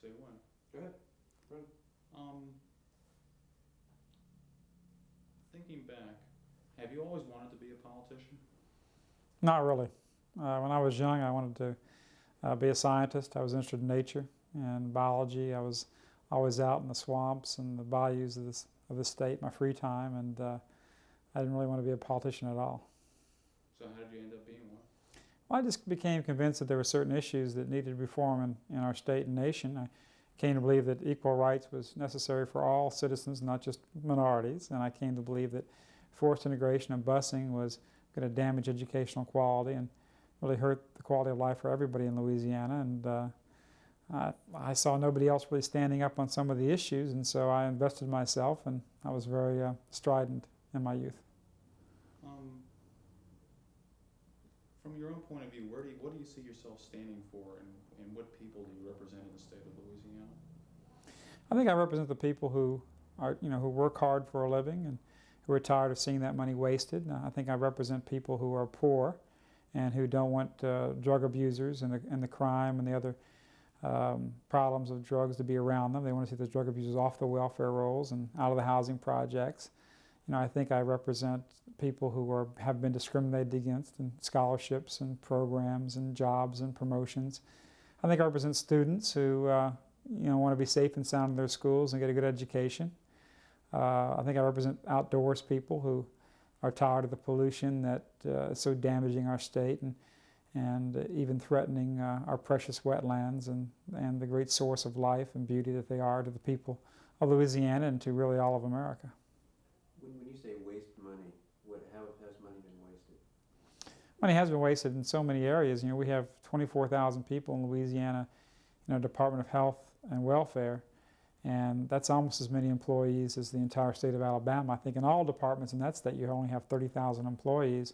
say when. Go ahead. Thinking back, have you always wanted to be a politician? Not really. When I was young, I wanted to be a scientist. I was interested in nature and biology. I was always out in the swamps and the bayous of the state, my free time, and I didn't really want to be a politician at all. So how did you end up being one? Well, I just became convinced that there were certain issues that needed reform in our state and nation. I came to believe that equal rights was necessary for all citizens, not just minorities, and I came to believe that forced integration and busing was going to damage educational quality and really hurt the quality of life for everybody in Louisiana. And I saw nobody else really standing up on some of the issues, and so I invested in myself, and I was very strident in my youth. From your own point of view, what do you see yourself standing for, and what people do you represent in the state of Louisiana? I think I represent the people who are, who work hard for a living and who are tired of seeing that money wasted. I think I represent people who are poor and who don't want drug abusers and the crime and the other problems of drugs to be around them. They want to see the drug abusers off the welfare rolls and out of the housing projects. I think I represent people who have been discriminated against in scholarships and programs and jobs and promotions. I think I represent students who want to be safe and sound in their schools and get a good education. I think I represent outdoors people who are tired of the pollution that is so damaging our state and even threatening our precious wetlands and the great source of life and beauty that they are to the people of Louisiana and to really all of America. When you say waste money, how has money been wasted? Money has been wasted in so many areas. We have 24,000 people in Louisiana, Department of Health and Welfare, and that's almost as many employees as the entire state of Alabama. I think in all departments in that state you only have 30,000 employees,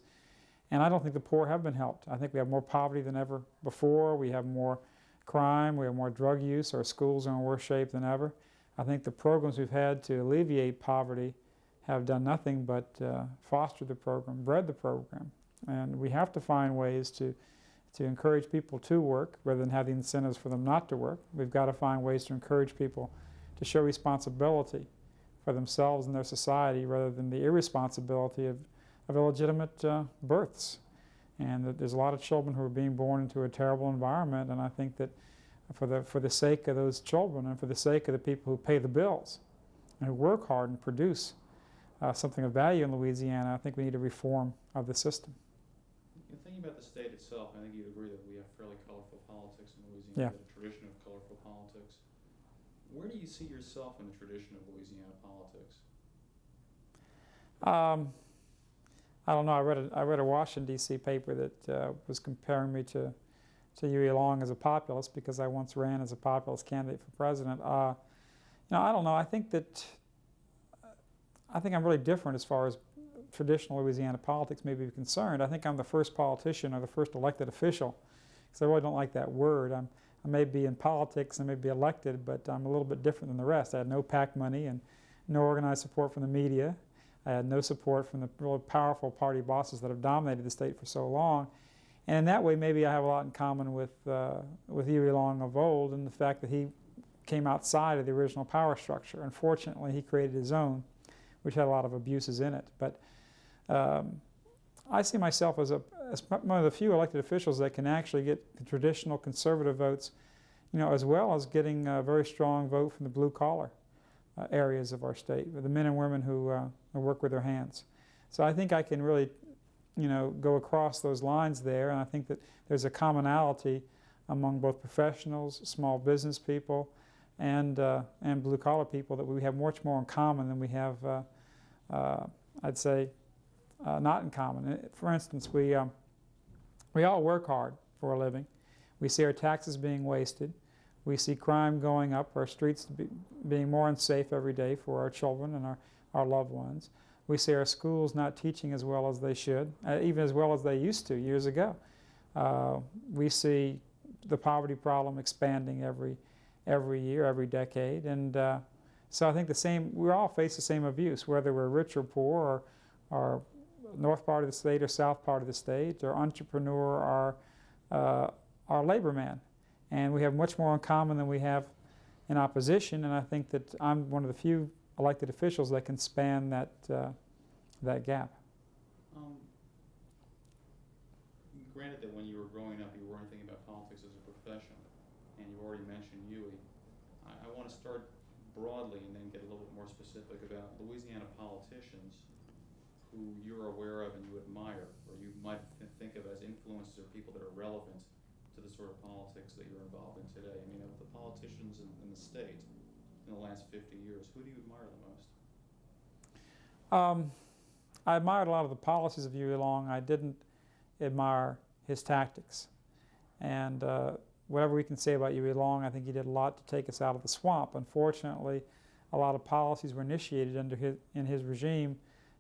and I don't think the poor have been helped. I think we have more poverty than ever before. We have more crime. We have more drug use. Our schools are in worse shape than ever. I think the programs we've had to alleviate poverty have done nothing but foster the program, bred the program. And we have to find ways to encourage people to work rather than have the incentives for them not to work. We've got to find ways to encourage people to show responsibility for themselves and their society rather than the irresponsibility of illegitimate births. And that there's a lot of children who are being born into a terrible environment, and I think that for the sake of those children and for the sake of the people who pay the bills and who work hard and produce something of value in Louisiana, I think we need a reform of the system. Thinking about the state itself, I think you'd agree that we have fairly colorful politics in Louisiana, Yeah. a tradition of colorful politics. Where do you see yourself in the tradition of Louisiana politics? I don't know. I read a Washington, D.C. paper that was comparing me to Huey Long as a populist because I once ran as a populist candidate for president. I don't know. I think I'm really different as far as traditional Louisiana politics may be concerned. I think I'm the first politician or the first elected official, because I really don't like that word. I may be in politics, I may be elected, but I'm a little bit different than the rest. I had no PAC money and no organized support from the media. I had no support from the really powerful party bosses that have dominated the state for so long. And in that way, maybe I have a lot in common with Huey Long of old, and the fact that he came outside of the original power structure. Unfortunately, he created his own, which had a lot of abuses in it. But I see myself as one of the few elected officials that can actually get the traditional conservative votes, as well as getting a very strong vote from the blue-collar areas of our state, the men and women who work with their hands. So I think I can really, go across those lines there, and I think that there's a commonality among both professionals, small business people, and blue-collar people, that we have much more in common than we have, I'd say, not in common. For instance, we all work hard for a living. We see our taxes being wasted. We see crime going up, our streets being more unsafe every day for our children and our loved ones. We see our schools not teaching as well as they should, even as well as they used to years ago. We see the poverty problem expanding every year, every decade. And so I think we all face the same abuse, whether we're rich or poor, or north part of the state or south part of the state, or entrepreneur or labor man. And we have much more in common than we have in opposition, and I think that I'm one of the few elected officials that can span that gap. Granted that when you were growing up, you weren't thinking about politics as a profession, and you already mentioned Huey. I want to start broadly and then get a little bit more specific about Louisiana politicians who you're aware of and you admire, or you might think of as influences or people that are relevant to the sort of politics that you're involved in today. I mean, of the politicians in the state in the last 50 years, who do you admire the most? I admired a lot of the policies of Huey Long. I didn't admire his tactics. And whatever we can say about Huey Long, I think he did a lot to take us out of the swamp. Unfortunately, a lot of policies were initiated in his regime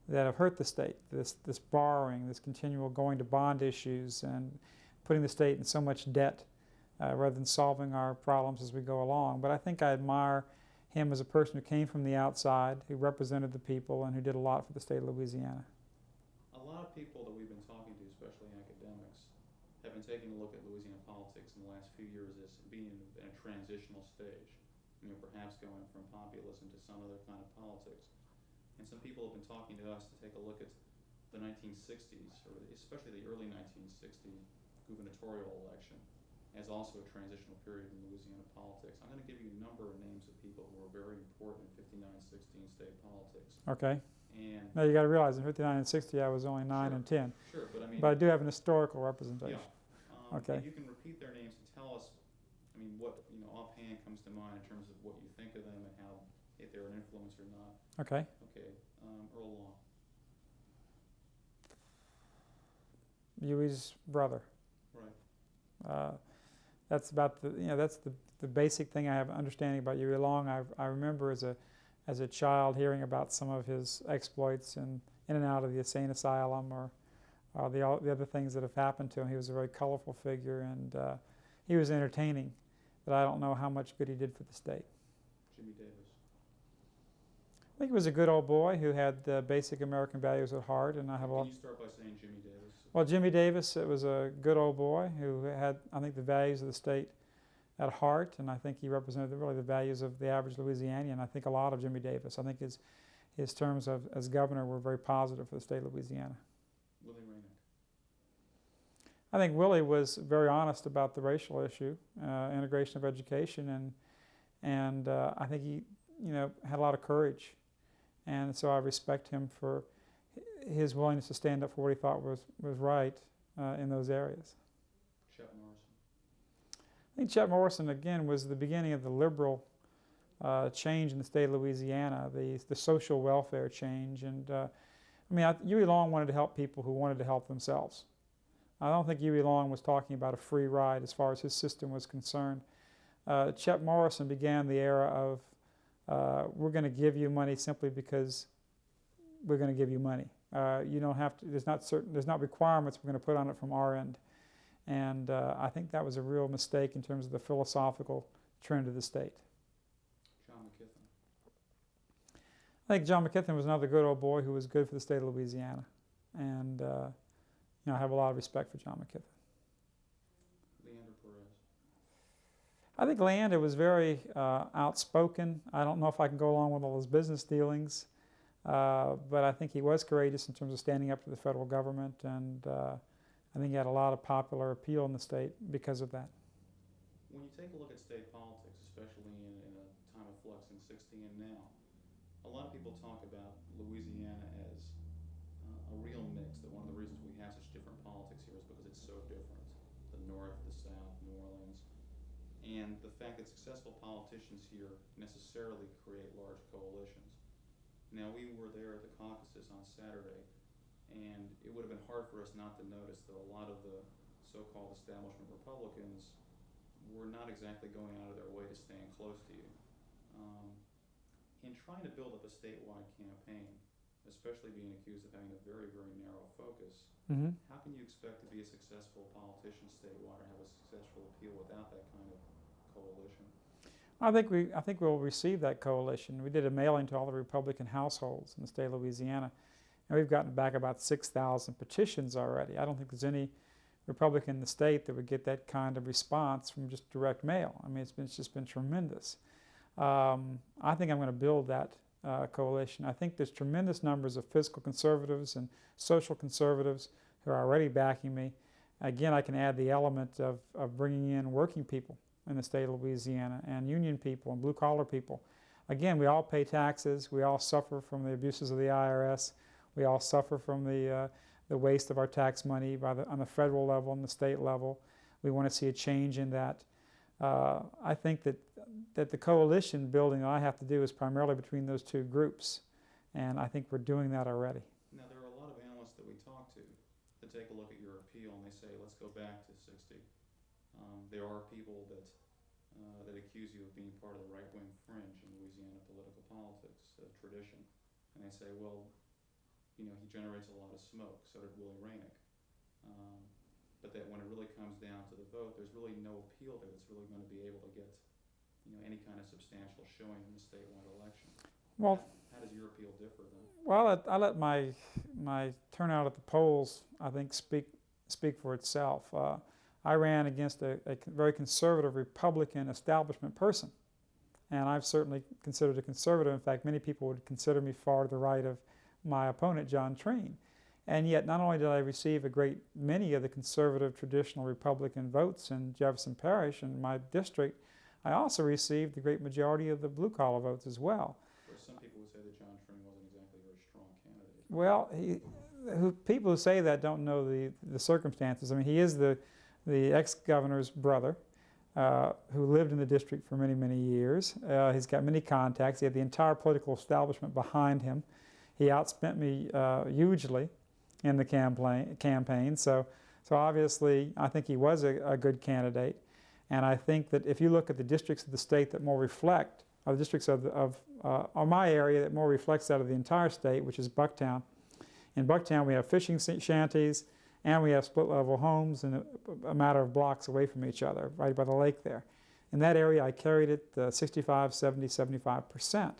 that have hurt the state. This borrowing, this continual going to bond issues, and putting the state in so much debt rather than solving our problems as we go along. But I think I admire him as a person who came from the outside, who represented the people, and who did a lot for the state of Louisiana. A lot of people that we've been talking to, especially academics, have been taking a look at Louisiana politics in the last few years as being in a transitional stage. You know, perhaps going from populism to some other kind of politics. And some people have been talking to us to take a look at the 1960s, or especially the early 1960 gubernatorial election, as also a transitional period in Louisiana politics. I'm going to give you a number of names of people who are very important in 59-16 state politics. Okay. And now you got to realize in 59 and 60 I was only 9 Sure. and 10. Sure, but I mean, but I do have an historical representation. yeah. Okay. If you can repeat their names and tell us, I mean, what offhand comes to mind in terms of what you think of them and how, if they're an influence or not. Okay. Okay. Earl Long. Huey's brother. Right. That's about that's the basic thing I have understanding about Huey Long. I remember as a child hearing about some of his exploits in and out of the insane asylum, or the other things that have happened to him. He was a very colorful figure, and he was entertaining, but I don't know how much good he did for the state. Jimmy Davis. I think he was a good old boy who had the basic American values at heart, and I have a lot. Can you start by saying Jimmy Davis? Well, Jimmy Davis, it was a good old boy who had, I think, the values of the state at heart, and I think he represented really the values of the average Louisianian. I think a lot of Jimmy Davis. I think his terms as governor were very positive for the state of Louisiana. Willie Raynick. I think Willie was very honest about the racial issue, integration of education, and I think he, had a lot of courage, and so I respect him for his willingness to stand up for what he thought was right in those areas. Chet Morrison. I think Chet Morrison, again, was the beginning of the liberal change in the state of Louisiana, the social welfare change. And Huey Long wanted to help people who wanted to help themselves. I don't think Huey Long was talking about a free ride as far as his system was concerned. Chet Morrison began the era of we're going to give you money simply because we're going to give you money. You don't have to. There's not requirements we're going to put on it from our end, and I think that was a real mistake in terms of the philosophical trend of the state. John McKithen. I think John McKithen was another good old boy who was good for the state of Louisiana, and I have a lot of respect for John McKithen. Leander Perez. I think Leander was very outspoken. I don't know if I can go along with all his business dealings. But I think he was courageous in terms of standing up to the federal government, and I think he had a lot of popular appeal in the state because of that. When you take a look at state politics, especially in a time of flux in 60 and now, a lot of people talk about Louisiana as a real mix, that one of the reasons we have such different politics here is because it's so different. The North, the South, New Orleans, and the fact that successful politicians here necessarily create large coalitions. Now, we were there at the caucuses on Saturday, and it would have been hard for us not to notice that a lot of the so-called establishment Republicans were not exactly going out of their way to stand close to you. In trying to build up a statewide campaign, especially being accused of having a very, very narrow focus, how can you expect to be a successful politician statewide or have a successful appeal without that kind of coalition? I think we'll receive that coalition. We did a mailing to all the Republican households in the state of Louisiana, and we've gotten back about 6,000 petitions already. I don't think there's any Republican in the state that would get that kind of response from just direct mail. I mean, it's just been tremendous. I think I'm going to build that coalition. I think there's tremendous numbers of fiscal conservatives and social conservatives who are already backing me. Again, I can add the element of bringing in working people in the state of Louisiana and union people and blue-collar people. Again, we all pay taxes. We all suffer from the abuses of the IRS. We all suffer from the waste of our tax money on the federal level and the state level. We want to see a change in that. I think that the coalition building that I have to do is primarily between those two groups, and I think we're doing that already. Now, there are a lot of analysts that we talk to that take a look at your appeal and they say, let's go back to 60. There are people that accuse you of being part of the right-wing fringe in Louisiana political politics tradition, and they say, well, he generates a lot of smoke, so did Willie Rainick. But that when it really comes down to the vote, there's really no appeal there that's really going to be able to get any kind of substantial showing in the statewide election. Well, how does your appeal differ then? Well, I let my turnout at the polls, I think, speak for itself. I ran against a very conservative Republican establishment person, and I've certainly considered a conservative. In fact, many people would consider me far to the right of my opponent, John Treen. And yet, not only did I receive a great many of the conservative traditional Republican votes in Jefferson Parish in my district, I also received the great majority of the blue-collar votes as well. Where some people would say that John Treen wasn't exactly a very strong candidate. Well, people who say that don't know the circumstances. I mean, he is the ex-governor's brother who lived in the district for many, many years. He's got many contacts. He had the entire political establishment behind him. He outspent me hugely in the campaign. So obviously, I think he was a good candidate. And I think that if you look at the districts of the state that more reflect, or the districts of my area that more reflects that of the entire state, which is Bucktown. In Bucktown, we have fishing shanties, and we have split-level homes in a matter of blocks away from each other, right by the lake there. In that area, I carried it 65, 70, 75%.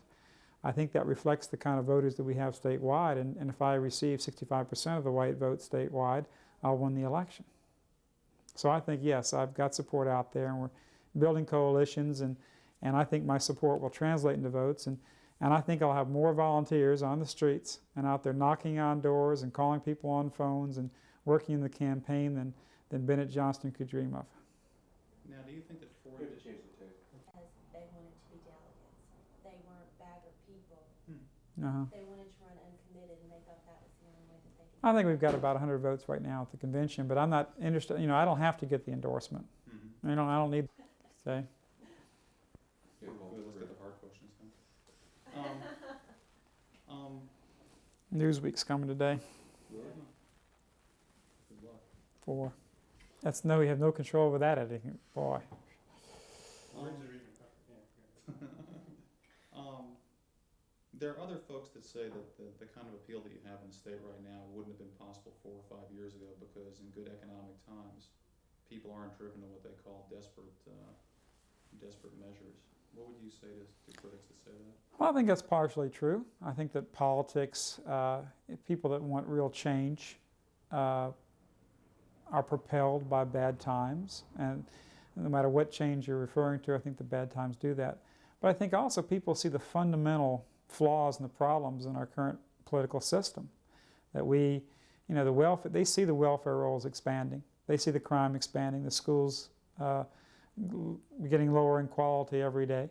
I think that reflects the kind of voters that we have statewide, and if I receive 65% of the white vote statewide, I'll win the election. So I think, yes, I've got support out there, and we're building coalitions, and I think my support will translate into votes, and I think I'll have more volunteers on the streets and out there knocking on doors and calling people on phones and working in the campaign than Bennett Johnston could dream of. Now, do you think that four Good to change the tape. Because they wanted to be delegates. They weren't bagger people. Uh-huh. They wanted to run uncommitted, and they thought that was the only way that they could. I think we've got about 100 votes right now at the convention, but I'm not interested. I don't have to get the endorsement. Mm-hmm. I don't need. Say. Okay, well, let's get the hard questions then. Newsweek's coming today. Good luck. For we have no control over that editing. Boy. There are other folks that say that the kind of appeal that you have in the state right now wouldn't have been possible 4 or 5 years ago because in good economic times, people aren't driven to what they call desperate measures. What would you say to critics that say that? Well, I think that's partially true. I think that politics, people that want real change, are propelled by bad times, and no matter what change you're referring to, I think the bad times do that. But I think also people see the fundamental flaws and the problems in our current political system. That the welfare, they see the welfare rolls expanding. They see the crime expanding, the schools getting lower in quality every day.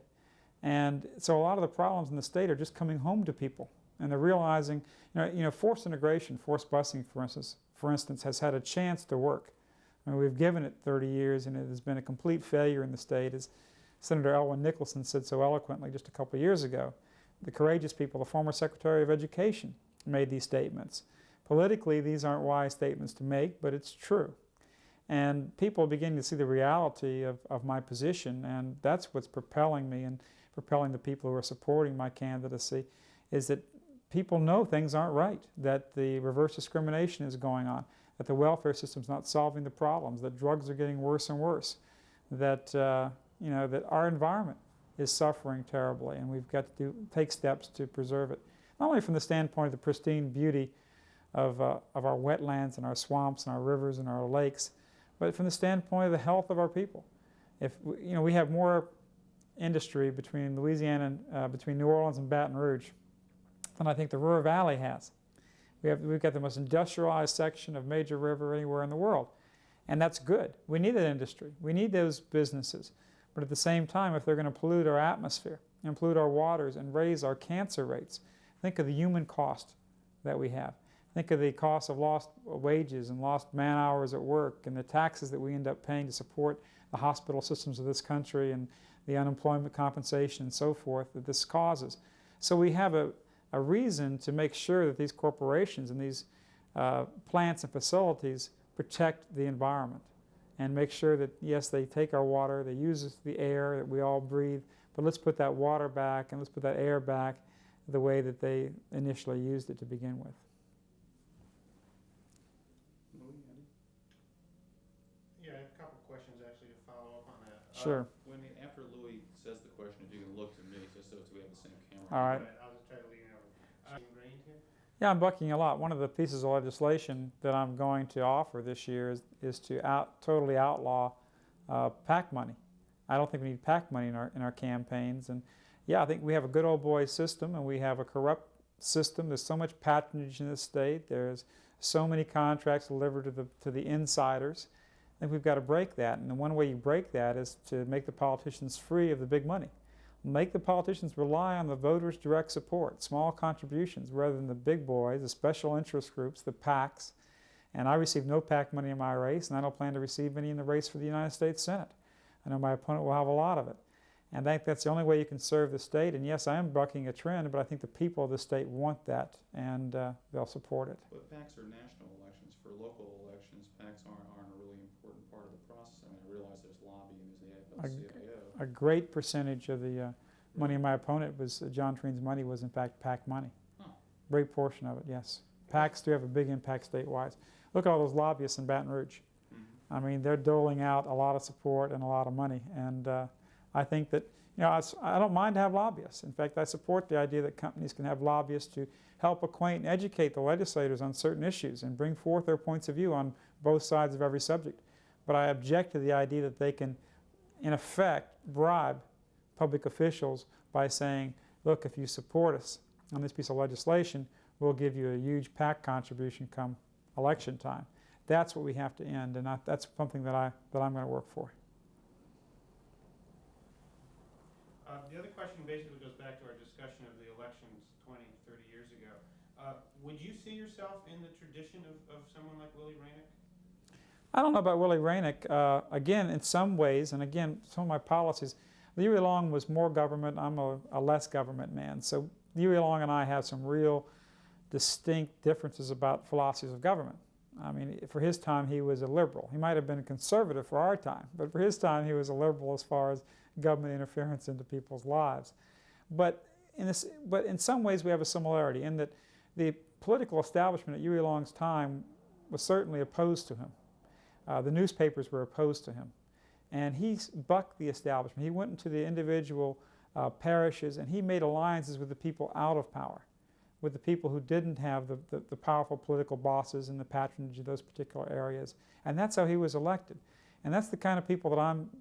And so a lot of the problems in the state are just coming home to people. And they're realizing, forced integration, forced busing, for instance, has had a chance to work. I mean, we've given it 30 years, and it has been a complete failure in the state, as Senator Elwyn Nicholson said so eloquently just a couple of years ago. The courageous people, the former Secretary of Education, made these statements. Politically, these aren't wise statements to make, but it's true. And people are beginning to see the reality of my position, and that's what's propelling me and propelling the people who are supporting my candidacy, is that people know things aren't right, that the reverse discrimination is going on, that the welfare system's not solving the problems, that drugs are getting worse and worse, that that our environment is suffering terribly, and we've got to take steps to preserve it. Not only from the standpoint of the pristine beauty of our wetlands and our swamps and our rivers and our lakes, but from the standpoint of the health of our people. If we have more industry between Louisiana and between New Orleans and Baton Rouge than I think the River Valley has. We've got the most industrialized section of major river anywhere in the world, and that's good. We need that industry. We need those businesses. But at the same time, if they're going to pollute our atmosphere and pollute our waters and raise our cancer rates, think of the human cost that we have. Think of the cost of lost wages and lost man hours at work and the taxes that we end up paying to support the hospital systems of this country and the unemployment compensation and so forth that this causes. So we have a reason to make sure that these corporations and these plants and facilities protect the environment and make sure that, yes, they take our water, they use the air that we all breathe, but let's put that water back and let's put that air back the way that they initially used it to begin with. Yeah, I have a couple questions actually to follow up on that. Sure. After Louis says the question, if you can look to me, just so we have the same camera. All right. I'll just try to lean over. Ingrained here? Yeah, I'm bucking a lot. One of the pieces of legislation that I'm going to offer this year is to totally outlaw PAC money. I don't think we need PAC money in our campaigns. And yeah, I think we have a good old boy system and we have a corrupt system. There's so much patronage in this state. There's so many contracts delivered to the insiders. I think we've got to break that. And the one way you break that is to make the politicians free of the big money. Make the politicians rely on the voters' direct support, small contributions, rather than the big boys, the special interest groups, the PACs. And I received no PAC money in my race, and I don't plan to receive any in the race for the United States Senate. I know my opponent will have a lot of it. And I think that's the only way you can serve the state. And yes, I am bucking a trend, but I think the people of the state want that, and they'll support it. But PACs are national elections. For local elections, PACs aren't a really important part of the process. I mean, I realize there's lobbying, there's the AFL-CIO. A great percentage of the money of my opponent was, John Treen's money was in fact PAC money. Huh. Great portion of it, yes. PACs do have a big impact statewide. Look at all those lobbyists in Baton Rouge. I mean, they're doling out a lot of support and a lot of money. And I think that, I don't mind to have lobbyists. In fact, I support the idea that companies can have lobbyists to help acquaint and educate the legislators on certain issues and bring forth their points of view on both sides of every subject. But I object to the idea that they can, in effect, bribe public officials by saying, look, if you support us on this piece of legislation, we'll give you a huge PAC contribution come election time. That's what we have to end, and that's something that I'm going to work for. The other question basically goes back to our discussion of the elections 20, 30 years ago. Would you see yourself in the tradition of someone like Willie Rainick? I don't know about Willie Rainick. Again, in some ways, and again, some of my policies, Huey Long was more government. I'm a less government man. So Huey Long and I have some real distinct differences about philosophies of government. I mean, for his time, he was a liberal. He might have been a conservative for our time, but for his time, he was a liberal as far as government interference into people's lives. But in some ways, we have a similarity in that the political establishment at Huey Long's time was certainly opposed to him. The newspapers were opposed to him. And he bucked the establishment. He went into the individual parishes and he made alliances with the people out of power, with the people who didn't have the powerful political bosses and the patronage of those particular areas. And that's how he was elected. And that's the kind of people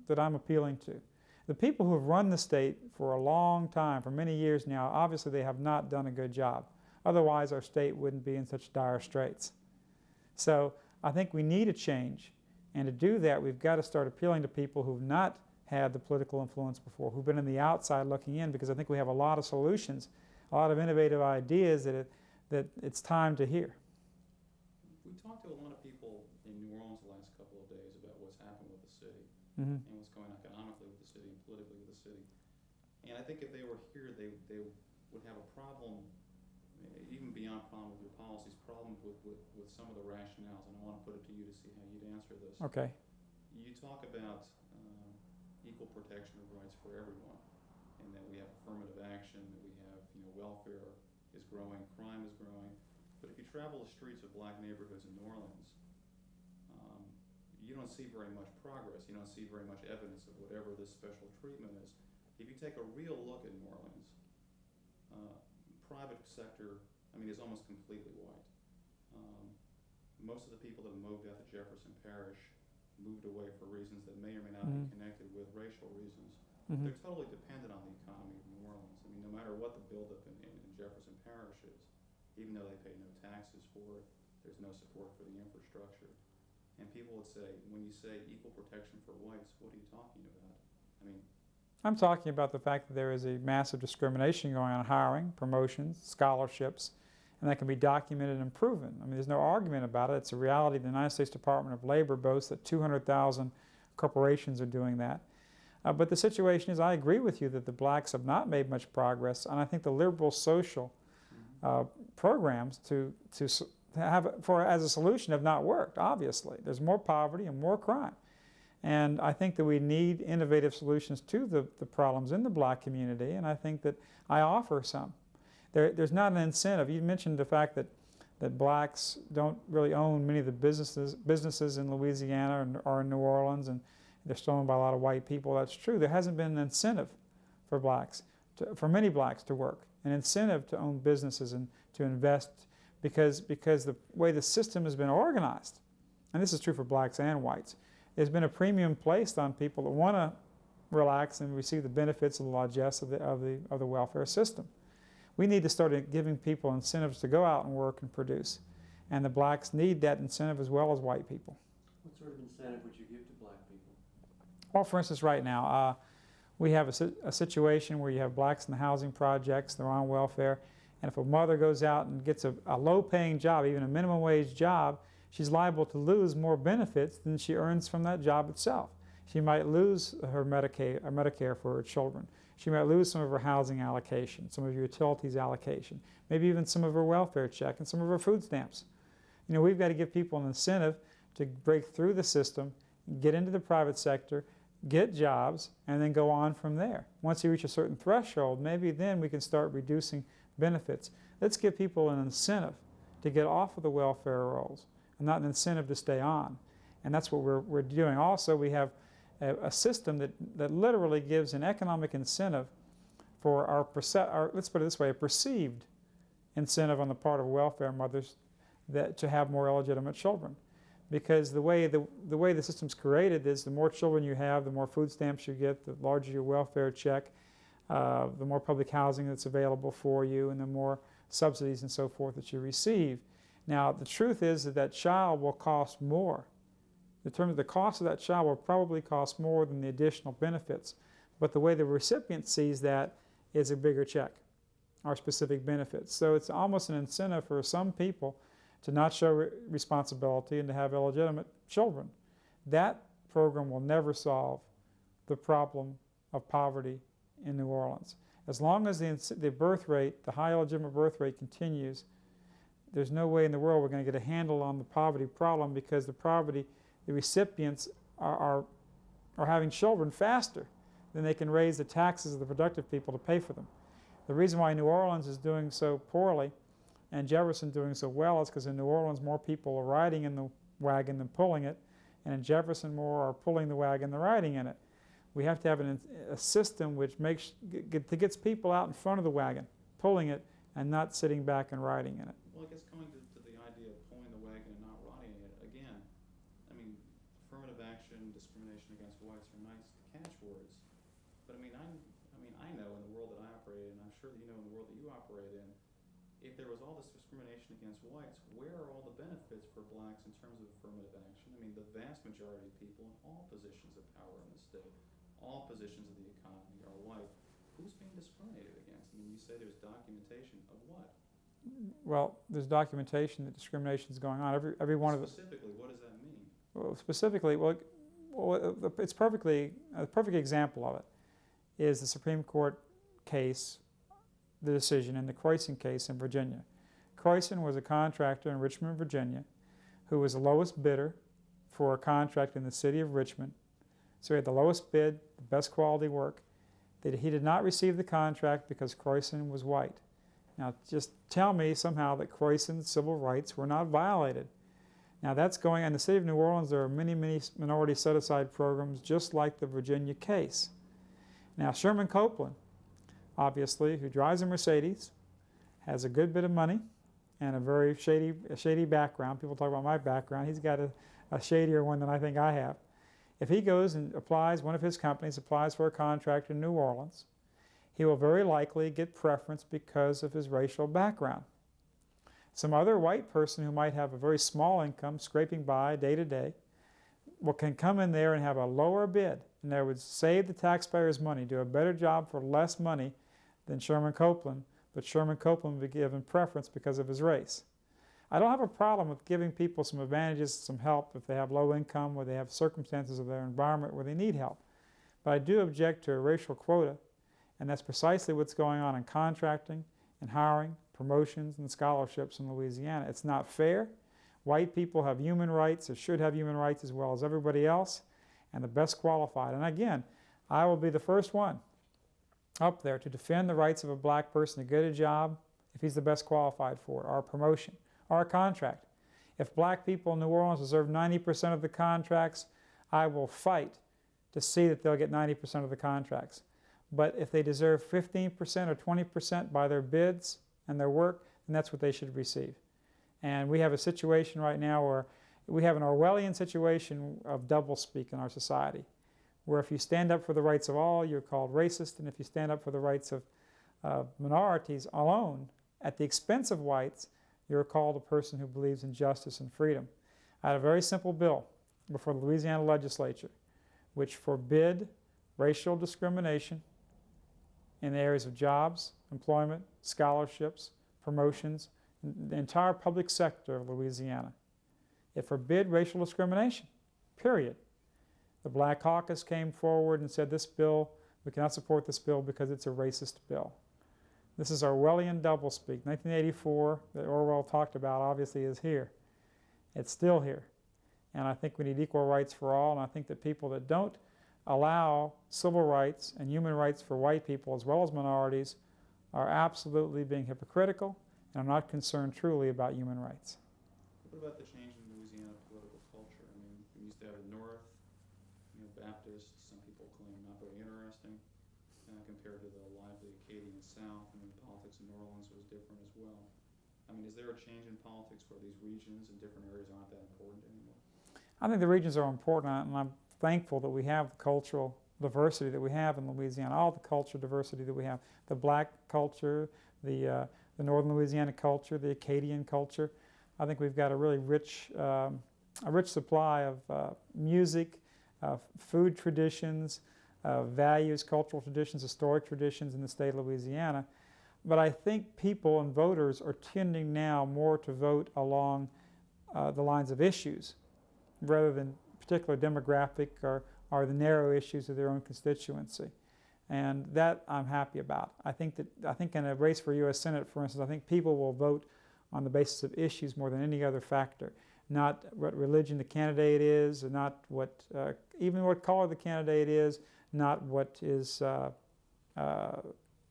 that I'm appealing to. The people who have run the state for a long time, for many years now, obviously they have not done a good job. Otherwise our state wouldn't be in such dire straits. So I think we need a change. And to do that, we've got to start appealing to people who've not had the political influence before, who've been on the outside looking in, because I think we have a lot of solutions, a lot of innovative ideas that it's time to hear. We talked to a lot of people in New Orleans the last couple of days about what's happened with the city Mm-hmm. and what's going on economically with the city and politically with the city. And I think if they were here, they would have a problem, even beyond problem with your policies, problem with some of the rationales. And I want to put it to you to see how you'd answer this. Okay. You talk about equal protection of rights for everyone, and that we have affirmative action, that we have, welfare is growing, crime is growing. But if you travel the streets of black neighborhoods in New Orleans, you don't see very much progress. You don't see very much evidence of whatever this special treatment is. If you take a real look at New Orleans, private sector, is almost completely white. Most of the people that moved out to Jefferson Parish moved away for reasons that may or may not be connected with racial reasons. Mhm. they're totally dependent on the economy of New Orleans. I mean, no matter what the buildup in Jefferson Parish is, even though they pay no taxes for it, there's no support for the infrastructure. And people would say, when you say equal protection for whites, what are you talking about? I mean, I'm talking about the fact that there is a massive discrimination going on in hiring, promotions, scholarships, and that can be documented and proven. I mean, there's no argument about it. It's a reality. The United States Department of Labor boasts that 200,000 corporations are doing that. But the situation is, I agree with you that the blacks have not made much progress, and I think the liberal social programs to have for as a solution have not worked. Obviously, there's more poverty and more crime, and I think that we need innovative solutions to the problems in the black community, and I think that I offer some. There's not an incentive. You mentioned the fact that blacks don't really own many of the businesses in Louisiana or in New Orleans, and they're still owned by a lot of white people. That's true. There hasn't been an incentive for blacks, for many blacks to work, an incentive to own businesses and to invest, because the way the system has been organized, and this is true for blacks and whites, there's been a premium placed on people that want to relax and receive the benefits of the largesse of the welfare system. We need to start giving people incentives to go out and work and produce, and the blacks need that incentive as well as white people. What sort of incentive would you give to black people? Well, for instance, right now, we have a situation where you have blacks in the housing projects, they're on welfare, and if a mother goes out and gets a low-paying job, even a minimum wage job, she's liable to lose more benefits than she earns from that job itself. She might lose her Medicare for her children. She might lose some of her housing allocation, some of her utilities allocation, maybe even some of her welfare check and some of her food stamps. You know, we've got to give people an incentive to break through the system, get into the private sector, get jobs, and then go on from there. Once you reach a certain threshold, maybe then we can start reducing benefits. Let's give people an incentive to get off of the welfare rolls and not an incentive to stay on. And that's what we're doing. Also, we have a system that literally gives an economic incentive for our, let's put it this way, a perceived incentive on the part of welfare mothers to have more illegitimate children. Because the way the system's created is the more children you have, the more food stamps you get, the larger your welfare check, the more public housing that's available for you, and the more subsidies and so forth that you receive. Now, the truth is that child will cost more. In terms of the cost of that child will probably cost more than the additional benefits. But the way the recipient sees that is a bigger check, or specific benefits. So it's almost an incentive for some people to not show responsibility and to have illegitimate children. That program will never solve the problem of poverty in New Orleans. As long as the birth rate, the high illegitimate birth rate continues, there's no way in the world we're going to get a handle on the poverty problem, because the recipients are having children faster than they can raise the taxes of the productive people to pay for them. The reason why New Orleans is doing so poorly and Jefferson doing so well is because in New Orleans more people are riding in the wagon than pulling it, and in Jefferson more are pulling the wagon than riding in it. We have to have a system which gets people out in front of the wagon, pulling it, and not sitting back and riding in it. well, I guess coming to the idea of pulling the wagon and not riding it, again, I mean, affirmative action, discrimination against whites are nice catchwords, but I know in the world that I operate in, I'm sure that you know in the world that you operate in, if there was all this discrimination against whites, where are all the benefits for blacks in terms of affirmative action? I mean, the vast majority of people in all positions of power in the state, all positions of the economy are white. Who's being discriminated against? I mean, you say there's documentation of what? Well, there's documentation that discrimination is going on. Every one of the Specifically, what does that mean? Well, specifically, it's a perfect example of it is the Supreme Court case, the decision in the Croyson case in Virginia. Croyson was a contractor in Richmond, Virginia, who was the lowest bidder for a contract in the city of Richmond. So he had the lowest bid, the best quality work. He did not receive the contract because Croyson was white. Now, just tell me somehow that Croyson's civil rights were not violated. Now, that's going on. In the city of New Orleans, there are many, many minority set-aside programs just like the Virginia case. Now, Sherman Copeland, obviously, who drives a Mercedes, has a good bit of money and a very shady background. People talk about my background. He's got a shadier one than I think I have. if he goes and applies, one of his companies applies for a contract in New Orleans, he will very likely get preference because of his racial background. Some other white person who might have a very small income, scraping by day to day, can come in there and have a lower bid, and that would save the taxpayers money, do a better job for less money than Sherman Copeland, but Sherman Copeland would be given preference because of his race. I don't have a problem with giving people some advantages, some help if they have low income or they have circumstances of their environment where they need help. But I do object to a racial quota, and that's precisely what's going on in contracting and hiring, promotions, and scholarships in Louisiana. It's not fair. White people have human rights, or should have human rights as well as everybody else, and the best qualified. And again, I will be the first one up there to defend the rights of a black person to get a job if he's the best qualified for it, or a promotion, or a contract. If black people in New Orleans deserve 90% of the contracts, I will fight to see that they'll get 90% of the contracts. But if they deserve 15% or 20% by their bids and their work, then that's what they should receive. And we have a situation right now where we have an Orwellian situation of doublespeak in our society, where if you stand up for the rights of all, you're called racist, and if you stand up for the rights of minorities alone at the expense of whites, you're called a person who believes in justice and freedom. I had a very simple bill before the Louisiana legislature which forbid racial discrimination in the areas of jobs, employment, scholarships, promotions, the entire public sector of Louisiana. It forbid racial discrimination, period. The Black Caucus came forward and said this bill, we cannot support this bill because it's a racist bill. This is Orwellian doublespeak. 1984, that Orwell talked about, obviously is here. It's still here. And I think we need equal rights for all, and I think that people that don't allow civil rights and human rights for white people as well as minorities are absolutely being hypocritical, and I'm not concerned truly about human rights. What about the change in Louisiana political culture? I mean, we used to have the North, Baptist, some people claim not very interesting, compared to the lively Acadian South. I mean, politics in New Orleans was different as well. I mean, is there a change in politics where these regions and different areas aren't that important anymore? I think the regions are important, and I'm thankful that we have the cultural diversity that we have in Louisiana, all the cultural diversity that we have, the black culture, the northern Louisiana culture, the Acadian culture. I think we've got a really rich supply of music, food traditions, values, cultural traditions, historic traditions in the state of Louisiana. But I think people and voters are tending now more to vote along the lines of issues rather than particular demographic or the narrow issues of their own constituency. And that I'm happy about. I think in a race for U.S. Senate, for instance, I think people will vote on the basis of issues more than any other factor. Not what religion the candidate is, not what, even what color the candidate is, not what his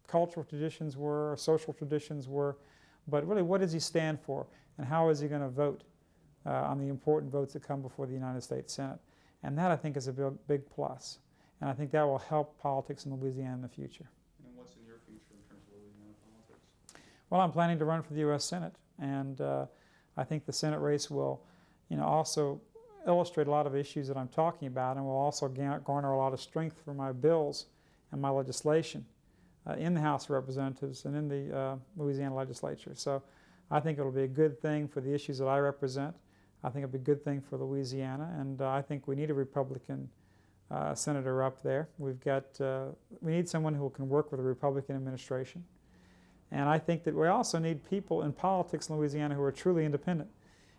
cultural traditions were or social traditions were, but really what does he stand for and how is he going to vote on the important votes that come before the United States Senate. And that I think is a big plus. And I think that will help politics in Louisiana in the future. And what's in your future in terms of Louisiana politics? Well, I'm planning to run for the U.S. Senate, and I think the Senate race will, also illustrate a lot of issues that I'm talking about, and will also garner a lot of strength for my bills and my legislation in the House of Representatives and in the Louisiana legislature. So I think it'll be a good thing for the issues that I represent. I think it'll be a good thing for Louisiana, and I think we need a Republican senator up there. We need someone who can work with a Republican administration. And I think that we also need people in politics in Louisiana who are truly independent.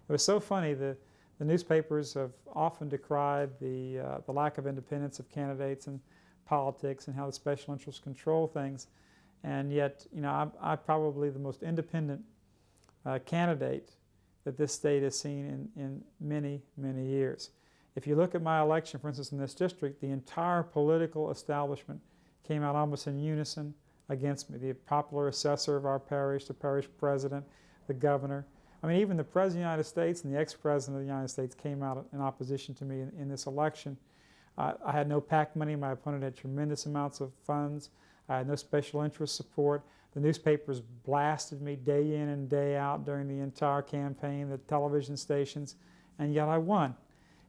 It was so funny, the newspapers have often decried the lack of independence of candidates in politics and how the special interests control things. And yet, I'm probably the most independent candidate that this state has seen in many, many years. If you look at my election, for instance, in this district, the entire political establishment came out almost in unison against me. The popular assessor of our parish, the parish president, the governor. I mean, even the President of the United States and the ex-President of the United States came out in opposition to me in this election. I had no PAC money. My opponent had tremendous amounts of funds. I had no special interest support. The newspapers blasted me day in and day out during the entire campaign, the television stations, and yet I won.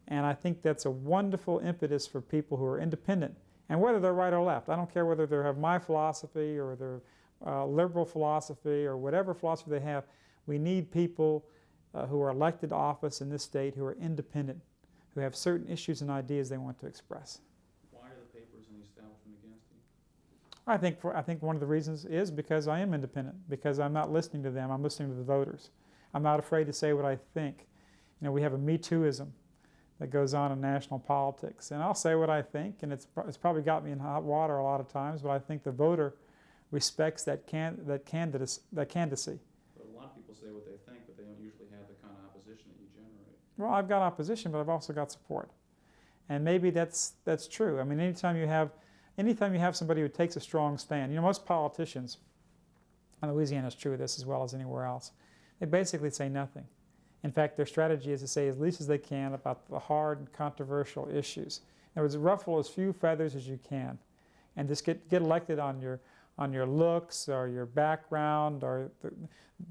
And I think that's a wonderful impetus for people who are independent. And whether they're right or left, I don't care whether they have my philosophy or their liberal philosophy or whatever philosophy they have, we need people who are elected to office in this state who are independent, who have certain issues and ideas they want to express. Why are the papers and the establishment against you? I think one of the reasons is because I am independent, because I'm not listening to them, I'm listening to the voters. I'm not afraid to say what I think. You know, we have a Me Tooism that goes on in national politics, and I'll say what I think, and it's probably got me in hot water a lot of times, but I think the voter respects that candidacy. But a lot of people say what they think, but they don't usually have the kind of opposition that you generate. Well, I've got opposition, but I've also got support, and maybe that's true. I mean, anytime you have somebody who takes a strong stand, you know, most politicians, and Louisiana is true of this as well as anywhere else, they basically say nothing. In fact, their strategy is to say as least as they can about the hard and controversial issues. In other words, ruffle as few feathers as you can, and just get elected on your looks or your background or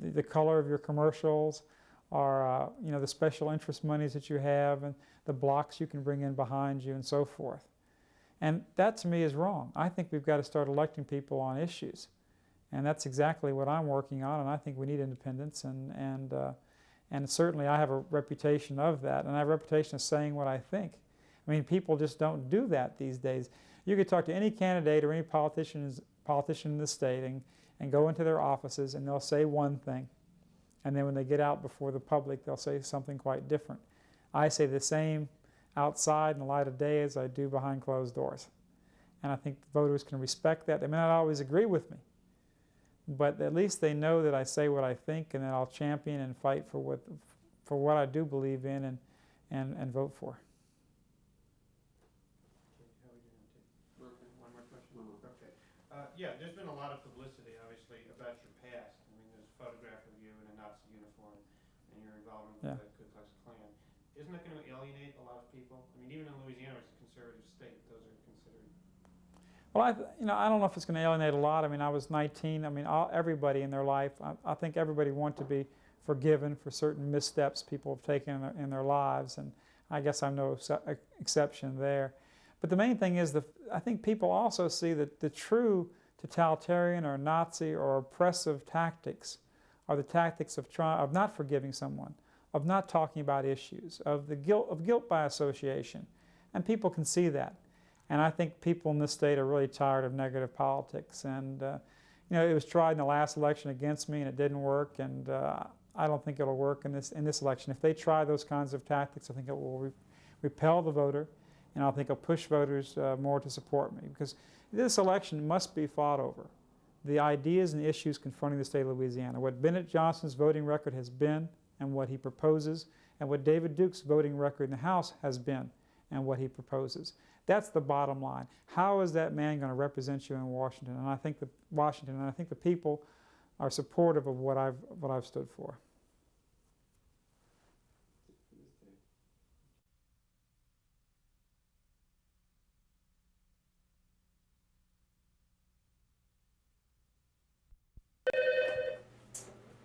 the color of your commercials or you know, the special interest monies that you have and the blocks you can bring in behind you and so forth. And that to me is wrong. I think we've got to start electing people on issues, and that's exactly what I'm working on. And I think we need independence, and certainly I have a reputation of that, and I have a reputation of saying what I think. I mean, people just don't do that these days. You could talk to any candidate or any politician in the state and go into their offices, and they'll say one thing, and then when they get out before the public, they'll say something quite different. I say the same outside in the light of day as I do behind closed doors, and I think voters can respect that. They may not always agree with me, but at least they know that I say what I think, and that I'll champion and fight for what I do believe in and vote for. How are we doing? One more question? Okay. Yeah, there's been a lot of publicity, obviously, about your past. I mean, there's a photograph of you in a Nazi uniform and your involvement with the Ku Klux Klan. Isn't that going to alienate a lot of people? I mean, even in Louisiana, it's a conservative state. Those are considered. Well, I don't know if it's going to alienate a lot. I mean, I was 19. I mean, everybody in their life, I think everybody wants to be forgiven for certain missteps people have taken in their lives, and I guess I'm no exception there. But the main thing is, I think people also see that the true totalitarian or Nazi or oppressive tactics are the tactics of not forgiving someone, of not talking about issues, of guilt by association, and people can see that. And I think people in this state are really tired of negative politics. And you know, it was tried in the last election against me, and it didn't work. And I don't think it'll work in this election. If they try those kinds of tactics, I think it will repel the voter, and I think it'll push voters more to support me. Because this election must be fought over the ideas and issues confronting the state of Louisiana. What Bennett Johnson's voting record has been, and what he proposes, and what David Duke's voting record in the House has been, and what he proposes. That's the bottom line. How is that man going to represent you in Washington? And I think the people are supportive of what I've stood for.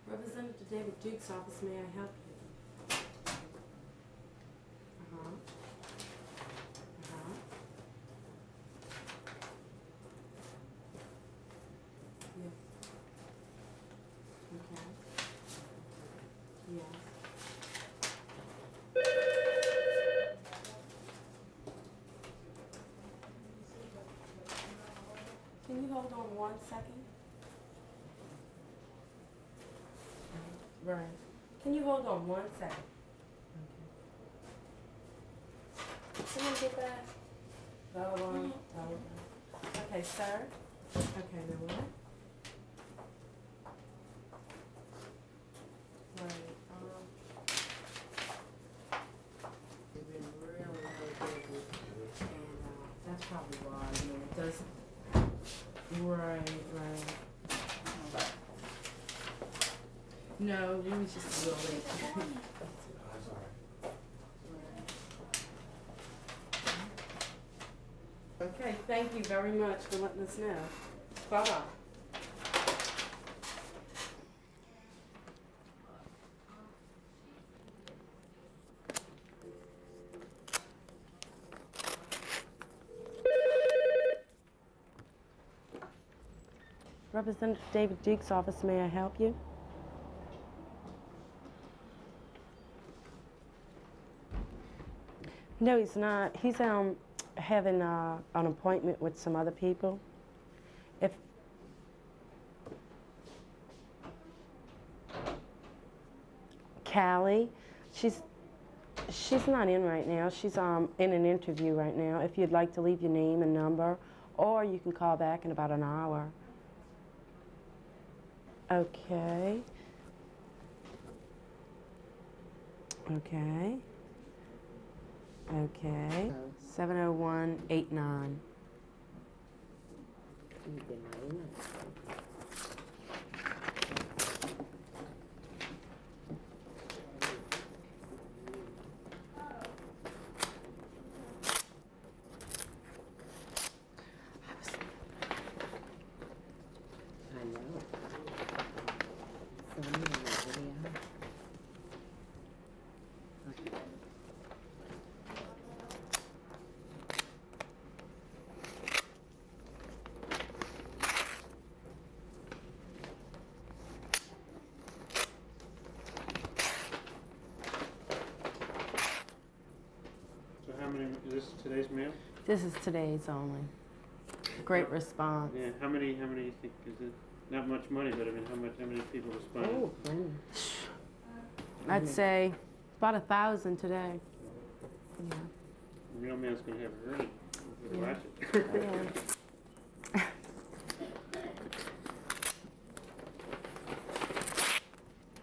Representative David Duke's office, may I help you? Yes. Okay. Yes. Can you hold on 1 second? Right. Can you hold on 1 second? Okay. Someone get that? Hold on. Okay, sir. Okay, now what? Right. You've been really busy, and that's probably why. I mean, it doesn't. Right. No, we was just a little late. Okay, thank you very much for letting us know. Bye-bye. Representative David Duke's office, may I help you? No, he's not. He's having an appointment with some other people. If Callie, she's not in right now. She's in an interview right now. If you'd like to leave your name and number, or you can call back in about an hour. Okay. Okay. Okay. 70189. I know. Funny in that video. Okay. So how many, is this today's mail? This is today's only. Great response. Yeah, how many you think, is it, not much money, but I mean, how many people responded? Oh, plenty. I'd say about 1,000 today. Yeah. The real man's gonna have a hurry. Yeah. Watch it. Yeah.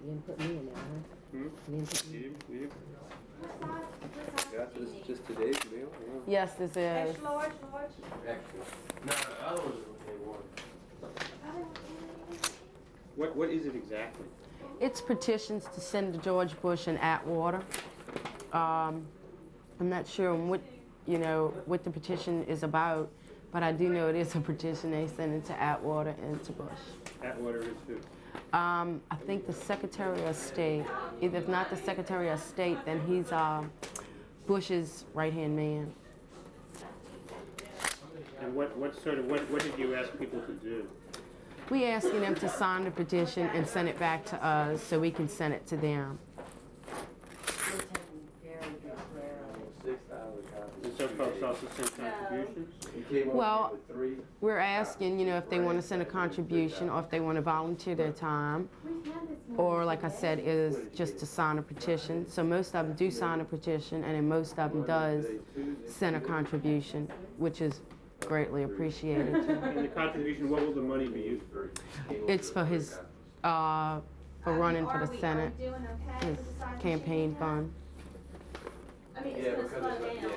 You didn't put me in there, huh? Hmm? You didn't put me. You? Yeah, so this is just today's mail? Yes, this is. Extra large, Actually. No, the other ones are what they want. What is it exactly? It's petitions to send to George Bush and Atwater. I'm not sure what, what the petition is about, but I do know it is a petition. They send it to Atwater and to Bush. Atwater is who? I think the Secretary of State. If not the Secretary of State, then he's Bush's right-hand man. And what did you ask people to do? We asking them to sign the petition and send it back to us so we can send it to them. They're taking very good care of it. 6,000 copies. And some folks also send contributions? You came up Well, with 3? We're asking, if they want to send a contribution or if they want to volunteer their time. Or, like I said, is just to sign a petition. So most of them do sign a petition, and then most of them does send a contribution, which is greatly appreciated. And the contribution, what will the money be used for? It's for his, for running for the Senate, Are we doing okay his with the side campaign machine now? fund. I mean, Yeah, it's because gonna slow it's, down. yeah.